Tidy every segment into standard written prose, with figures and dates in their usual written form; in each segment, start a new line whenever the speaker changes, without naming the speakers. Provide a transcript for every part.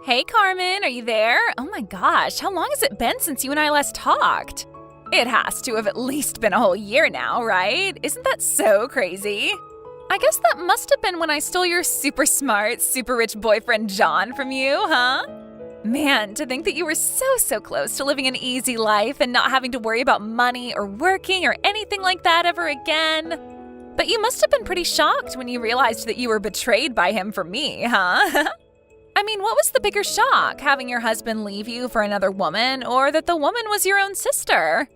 Hey Carmen, are you there? Oh my gosh, how long has it been since you and I last talked? It has to have at least been a whole year now, right? Isn't that so crazy? I guess that must have been when I stole your super smart, super rich boyfriend John from you, huh? Man, to think that you were so close to living an easy life and not having to worry about money or working or anything like that ever again. But you must have been pretty shocked when you realized that you were betrayed by him for me, huh? I mean, what was the bigger shock, having your husband leave you for another woman, or that the woman was your own sister?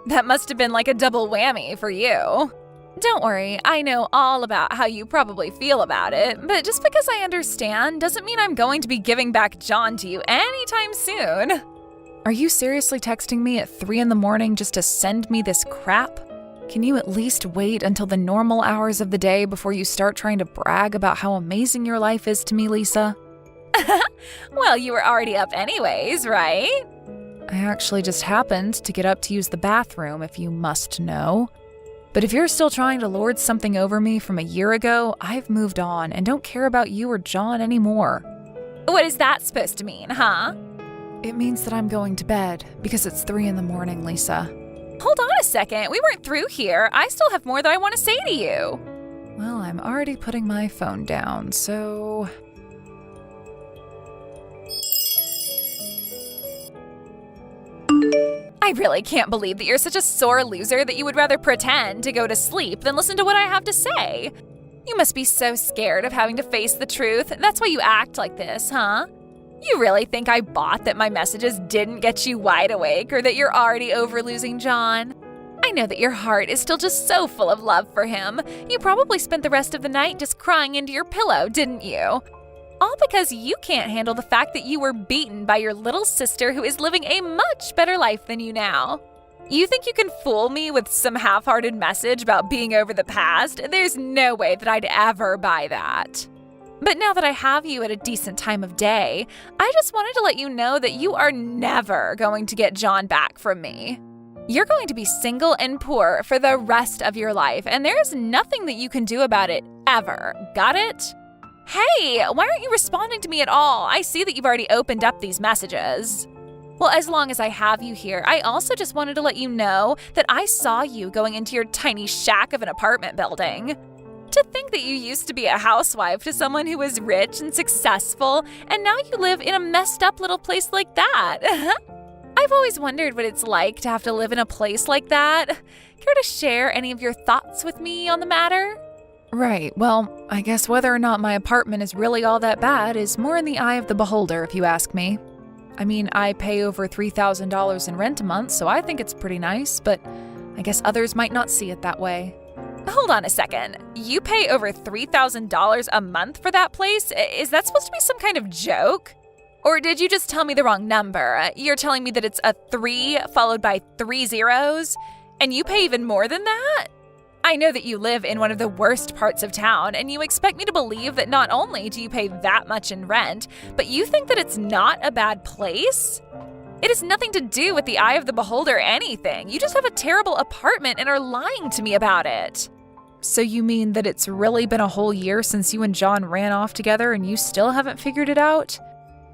That must have been like a double whammy for you. Don't worry, I know all about how you probably feel about it, but just because I understand doesn't mean I'm going to be giving back John to you anytime soon. Are you seriously texting me at 3 a.m. just to send me this crap? Can you at least wait until the normal hours of the day before you start trying to brag about how amazing your life is to me, Lisa? Well, you were already up anyways, right? I actually just happened to get up to use the bathroom, if you must know. But if you're still trying to lord something over me from a year ago, I've moved on and don't care about you or John anymore. What is that supposed to mean, huh? It means that I'm going to bed because it's 3 a.m, Lisa. Hold on a second, we weren't through here. I still have more that I want to say to you. Well, I'm already putting my phone down, so... I really can't believe that you're such a sore loser that you would rather pretend to go to sleep than listen to what I have to say. You must be so scared of having to face the truth. That's why you act like this, huh? You really think I bought that my messages didn't get you wide awake or that you're already over losing John? I know that your heart is still just so full of love for him. You probably spent the rest of the night just crying into your pillow, didn't you? All because you can't handle the fact that you were beaten by your little sister who is living a much better life than you now. You think you can fool me with some half-hearted message about being over the past? There's no way that I'd ever buy that. But now that I have you at a decent time of day, I just wanted to let you know that you are never going to get John back from me. You're going to be single and poor for the rest of your life, and there's nothing that you can do about it ever. Got it? Hey, why aren't you responding to me at all? I see that you've already opened up these messages. Well, as long as I have you here, I also just wanted to let you know that I saw you going into your tiny shack of an apartment building. To think that you used to be a housewife to someone who was rich and successful, and now you live in a messed up little place like that. I've always wondered what it's like to have to live in a place like that. Care to share any of your thoughts with me on the matter? Right, well, I guess whether or not my apartment is really all that bad is more in the eye of the beholder, if you ask me. I mean, I pay over $3,000 in rent a month, so I think it's pretty nice, but I guess others might not see it that way. Hold on a second. You pay over $3,000 a month for that place? Is that supposed to be some kind of joke? Or did you just tell me the wrong number? You're telling me that it's a 3 followed by 3 zeros? And you pay even more than that? I know that you live in one of the worst parts of town, and you expect me to believe that not only do you pay that much in rent, but you think that it's not a bad place? It has nothing to do with the eye of the beholder or anything. You just have a terrible apartment and are lying to me about it. So you mean that it's really been a whole year since you and John ran off together and you still haven't figured it out?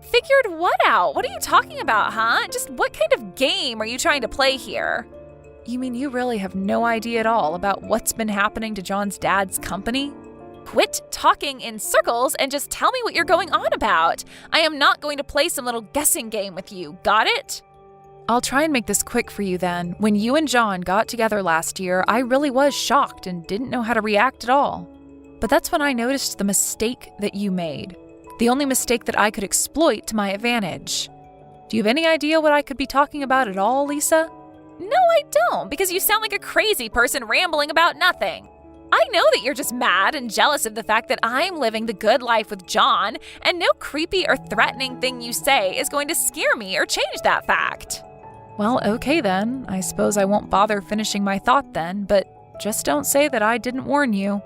Figured what out? What are you talking about, huh? Just what kind of game are you trying to play here? You mean you really have no idea at all about what's been happening to John's dad's company? Quit talking in circles and just tell me what you're going on about. I am not going to play some little guessing game with you, got it? I'll try and make this quick for you then. When you and John got together last year, I really was shocked and didn't know how to react at all. But that's when I noticed the mistake that you made. The only mistake that I could exploit to my advantage. Do you have any idea what I could be talking about at all, Lisa? No, I don't, because you sound like a crazy person rambling about nothing. I know that you're just mad and jealous of the fact that I'm living the good life with John, and no creepy or threatening thing you say is going to scare me or change that fact. Well, okay then. I suppose I won't bother finishing my thought then, but just don't say that I didn't warn you.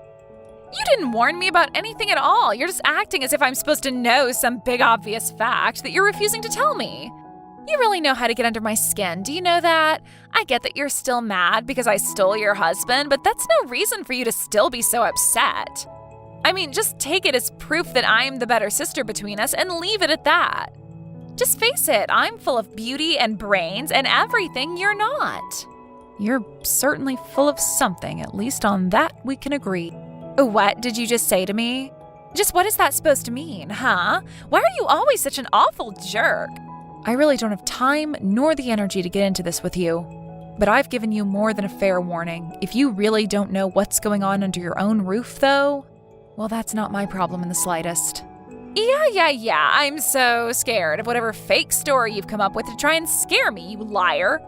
You didn't warn me about anything at all. You're just acting as if I'm supposed to know some big obvious fact that you're refusing to tell me. You really know how to get under my skin, do you know that? I get that you're still mad because I stole your husband, but that's no reason for you to still be so upset. I mean, just take it as proof that I'm the better sister between us and leave it at that. Just face it, I'm full of beauty and brains and everything you're not. You're certainly full of something, at least on that we can agree. What did you just say to me? Just what is that supposed to mean, huh? Why are you always such an awful jerk? I really don't have time nor the energy to get into this with you. But I've given you more than a fair warning. If you really don't know what's going on under your own roof, though, well, that's not my problem in the slightest. Yeah. I'm so scared of whatever fake story you've come up with to try and scare me, you liar.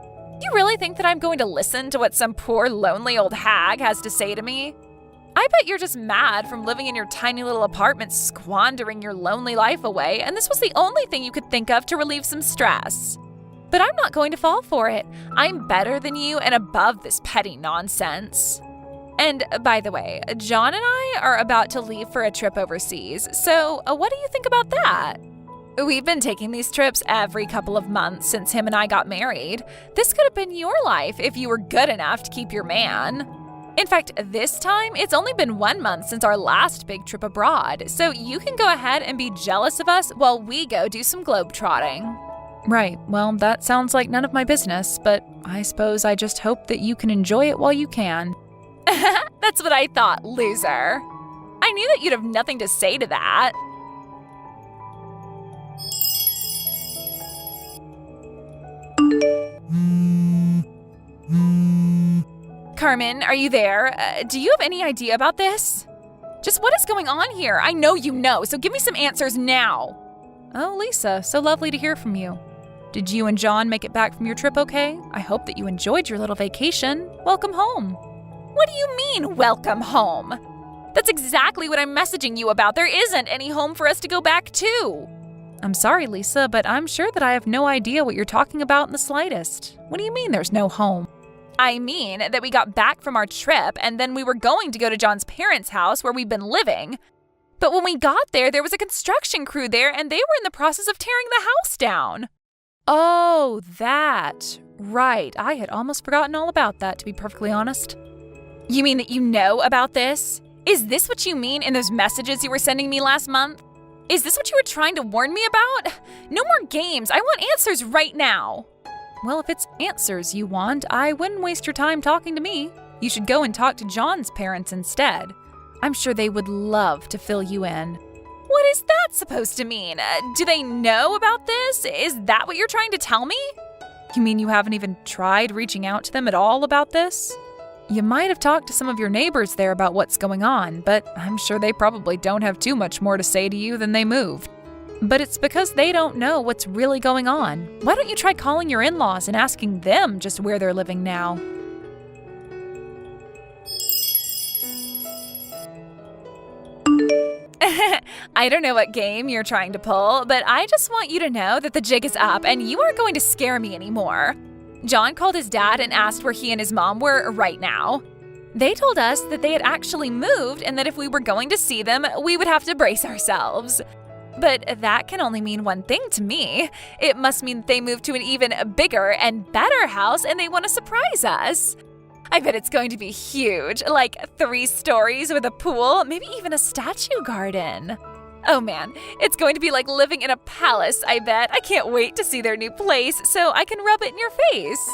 You really think that I'm going to listen to what some poor, lonely old hag has to say to me? I bet you're just mad from living in your tiny little apartment, squandering your lonely life away, and this was the only thing you could think of to relieve some stress. But I'm not going to fall for it. I'm better than you and above this petty nonsense. And by the way, John and I are about to leave for a trip overseas, so what do you think about that? We've been taking these trips every couple of months since him and I got married. This could have been your life if you were good enough to keep your man. In fact, this time, it's only been 1 month since our last big trip abroad, so you can go ahead and be jealous of us while we go do some globetrotting. Right, well, that sounds like none of my business, but I suppose I just hope that you can enjoy it while you can. That's what I thought, loser. I knew that you'd have nothing to say to that. Carmen, are you there? Do you have any idea about this? Just what is going on here? I know you know, so give me some answers now. Oh, Lisa, so lovely to hear from you. Did you and John make it back from your trip okay? I hope that you enjoyed your little vacation. Welcome home. What do you mean, welcome home? That's exactly what I'm messaging you about. There isn't any home for us to go back to. I'm sorry, Lisa, but I'm sure that I have no idea what you're talking about in the slightest. What do you mean there's no home? I mean that we got back from our trip and then we were going to go to John's parents' house where we've been living. But when we got there was a construction crew there and they were in the process of tearing the house down. Oh, that. Right. I had almost forgotten all about that, to be perfectly honest. You mean that you know about this? Is this what you mean in those messages you were sending me last month? Is this what you were trying to warn me about? No more games. I want answers right now. Well, if it's answers you want, I wouldn't waste your time talking to me. You should go and talk to John's parents instead. I'm sure they would love to fill you in. What is that supposed to mean? Do they know about this? Is that what you're trying to tell me? You mean you haven't even tried reaching out to them at all about this? You might have talked to some of your neighbors there about what's going on, but I'm sure they probably don't have too much more to say to you than they moved. But it's because they don't know what's really going on. Why don't you try calling your in-laws and asking them just where they're living now? I don't know what game you're trying to pull, but I just want you to know that the jig is up and you aren't going to scare me anymore. John called his dad and asked where he and his mom were right now. They told us that they had actually moved and that if we were going to see them, we would have to brace ourselves. But that can only mean one thing to me. It must mean that they moved to an even bigger and better house and they want to surprise us. I bet it's going to be huge, like 3 stories with a pool, maybe even a statue garden. Oh man, it's going to be like living in a palace, I bet. I can't wait to see their new place so I can rub it in your face.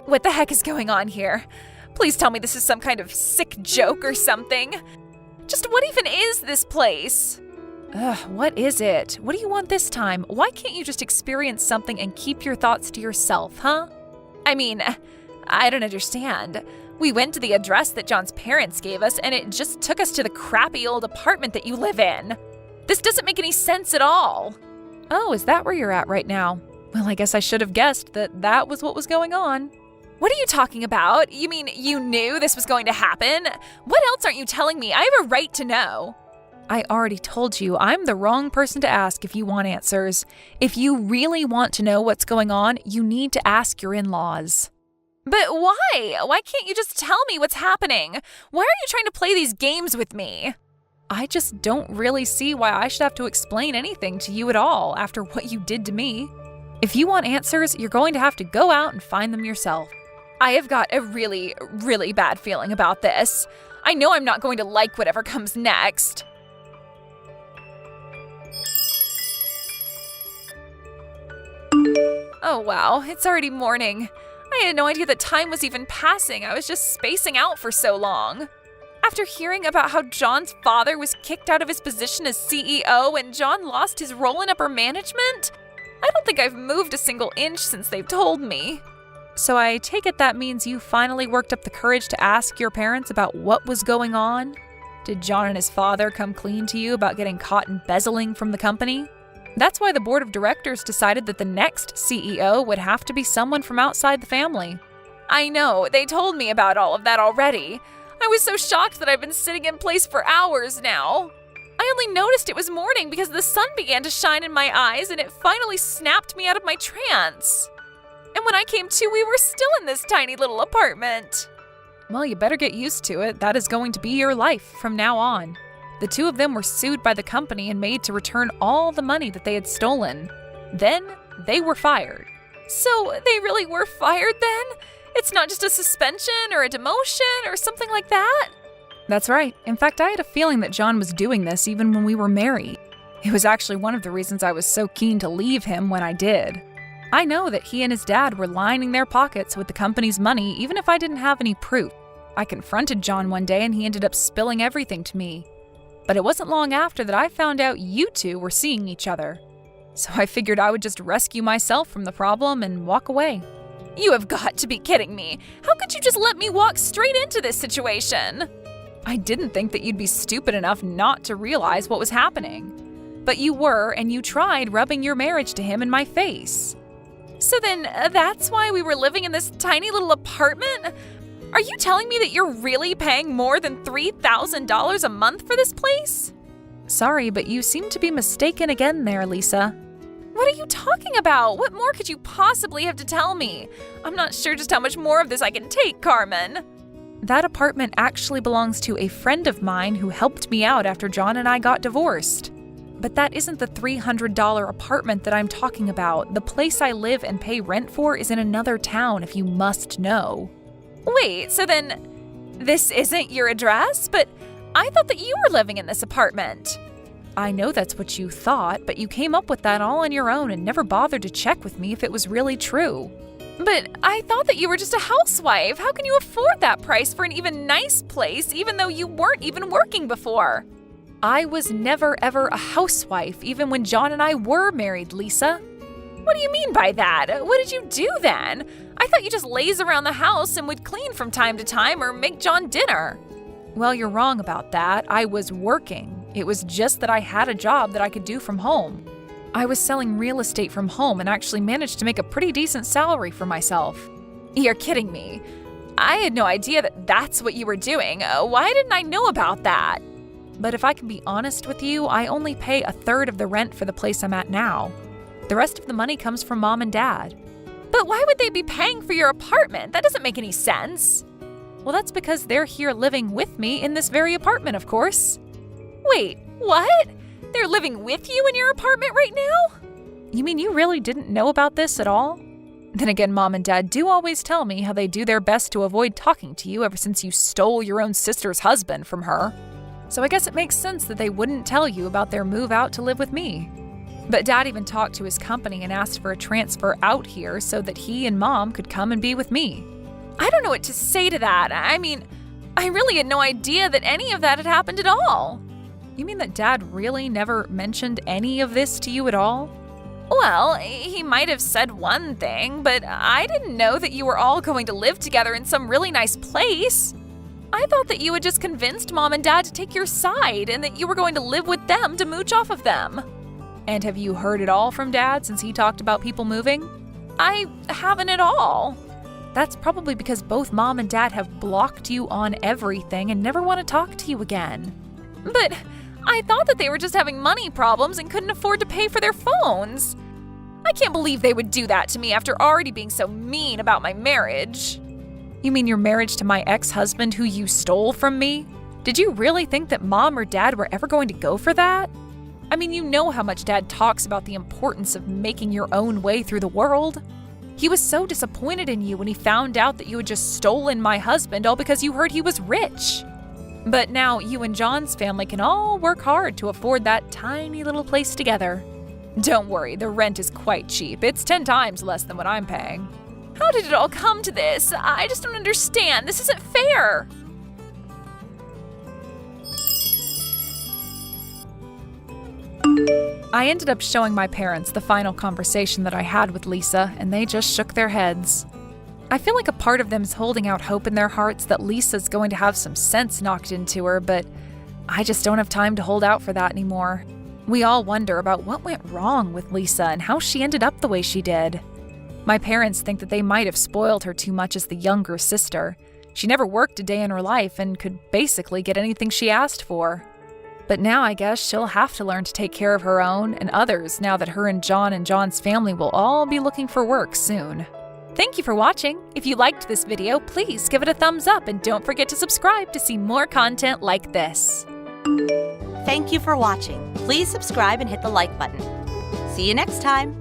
What the heck is going on here? Please tell me this is some kind of sick joke or something. Just what even is this place? What is it? What do you want this time? Why can't you just experience something and keep your thoughts to yourself, huh? I mean, I don't understand. We went to the address that John's parents gave us and it just took us to the crappy old apartment that you live in. This doesn't make any sense at all. Oh, is that where you're at right now? Well, I guess I should have guessed that that was what was going on. What are you talking about? You mean you knew this was going to happen? What else aren't you telling me? I have a right to know. I already told you I'm the wrong person to ask if you want answers. If you really want to know what's going on, you need to ask your in-laws. But why? Why can't you just tell me what's happening? Why are you trying to play these games with me? I just don't really see why I should have to explain anything to you at all after what you did to me. If you want answers, you're going to have to go out and find them yourself. I have got a really, really bad feeling about this. I know I'm not going to like whatever comes next. Oh wow, it's already morning. I had no idea that time was even passing. I was just spacing out for so long. After hearing about how John's father was kicked out of his position as CEO and John lost his role in upper management, I don't think I've moved a single inch since they've told me. So I take it that means you finally worked up the courage to ask your parents about what was going on? Did John and his father come clean to you about getting caught embezzling from the company? That's why the board of directors decided that the next CEO would have to be someone from outside the family. I know, they told me about all of that already. I was so shocked that I've been sitting in place for hours now. I only noticed it was morning because the sun began to shine in my eyes and it finally snapped me out of my trance. And when I came to, we were still in this tiny little apartment. Well, you better get used to it. That is going to be your life from now on. The two of them were sued by the company and made to return all the money that they had stolen. Then they were fired. So they really were fired then? It's not just a suspension or a demotion or something like that? That's right. In fact, I had a feeling that John was doing this even when we were married. It was actually one of the reasons I was so keen to leave him when I did. I know that he and his dad were lining their pockets with the company's money even if I didn't have any proof. I confronted John one day and he ended up spilling everything to me. But it wasn't long after that I found out you two were seeing each other. So I figured I would just rescue myself from the problem and walk away. You have got to be kidding me. How could you just let me walk straight into this situation? I didn't think that you'd be stupid enough not to realize what was happening. But you were, and you tried rubbing your marriage to him in my face. So then that's why we were living in this tiny little apartment? Are you telling me that you're really paying more than $3,000 a month for this place? Sorry, but you seem to be mistaken again there, Lisa. What are you talking about? What more could you possibly have to tell me? I'm not sure just how much more of this I can take, Carmen. That apartment actually belongs to a friend of mine who helped me out after John and I got divorced. But that isn't the $300 apartment that I'm talking about. The place I live and pay rent for is in another town, if you must know. Wait, so then this isn't your address? But I thought that you were living in this apartment. I know that's what you thought, but you came up with that all on your own and never bothered to check with me if it was really true. But I thought that you were just a housewife. How can you afford that price for an even nice place, even though you weren't even working before? I was never ever a housewife, even when John and I were married, Lisa. What do you mean by that? What did you do then? I thought you just laze around the house and would clean from time to time or make John dinner. Well, you're wrong about that. I was working. It was just that I had a job that I could do from home. I was selling real estate from home and actually managed to make a pretty decent salary for myself. You're kidding me. I had no idea that that's what you were doing. Why didn't I know about that? But if I can be honest with you, I only pay a third of the rent for the place I'm at now. The rest of the money comes from Mom and Dad. But why would they be paying for your apartment? That doesn't make any sense. Well, that's because they're here living with me in this very apartment, of course. Wait, what? They're living with you in your apartment right now? You mean you really didn't know about this at all? Then again, Mom and Dad do always tell me how they do their best to avoid talking to you ever since you stole your own sister's husband from her. So I guess it makes sense that they wouldn't tell you about their move out to live with me. But Dad even talked to his company and asked for a transfer out here so that he and Mom could come and be with me. I don't know what to say to that. I mean, I really had no idea that any of that had happened at all. You mean that Dad really never mentioned any of this to you at all? Well, he might have said one thing, but I didn't know that you were all going to live together in some really nice place. I thought that you had just convinced Mom and Dad to take your side and that you were going to live with them to mooch off of them. And have you heard it all from Dad since he talked about people moving? I haven't at all. That's probably because both Mom and Dad have blocked you on everything and never want to talk to you again. But I thought that they were just having money problems and couldn't afford to pay for their phones. I can't believe they would do that to me after already being so mean about my marriage. You mean your marriage to my ex-husband who you stole from me? Did you really think that Mom or Dad were ever going to go for that? I mean, you know how much Dad talks about the importance of making your own way through the world. He was so disappointed in you when he found out that you had just stolen my husband all because you heard he was rich. But now you and John's family can all work hard to afford that tiny little place together. Don't worry, the rent is quite cheap. It's 10 times less than what I'm paying. How did it all come to this? I just don't understand. This isn't fair. I ended up showing my parents the final conversation that I had with Lisa, and they just shook their heads. I feel like a part of them is holding out hope in their hearts that Lisa's going to have some sense knocked into her, but I just don't have time to hold out for that anymore. We all wonder about what went wrong with Lisa and how she ended up the way she did. My parents think that they might have spoiled her too much as the younger sister. She never worked a day in her life and could basically get anything she asked for. But now I guess she'll have to learn to take care of her own and others now that her and John's family will all be looking for work soon. Thank you for watching. If you liked this video, please give it a thumbs up and don't forget to subscribe to see more content like this.
Thank you for watching. Please subscribe and hit the like button. See you next time.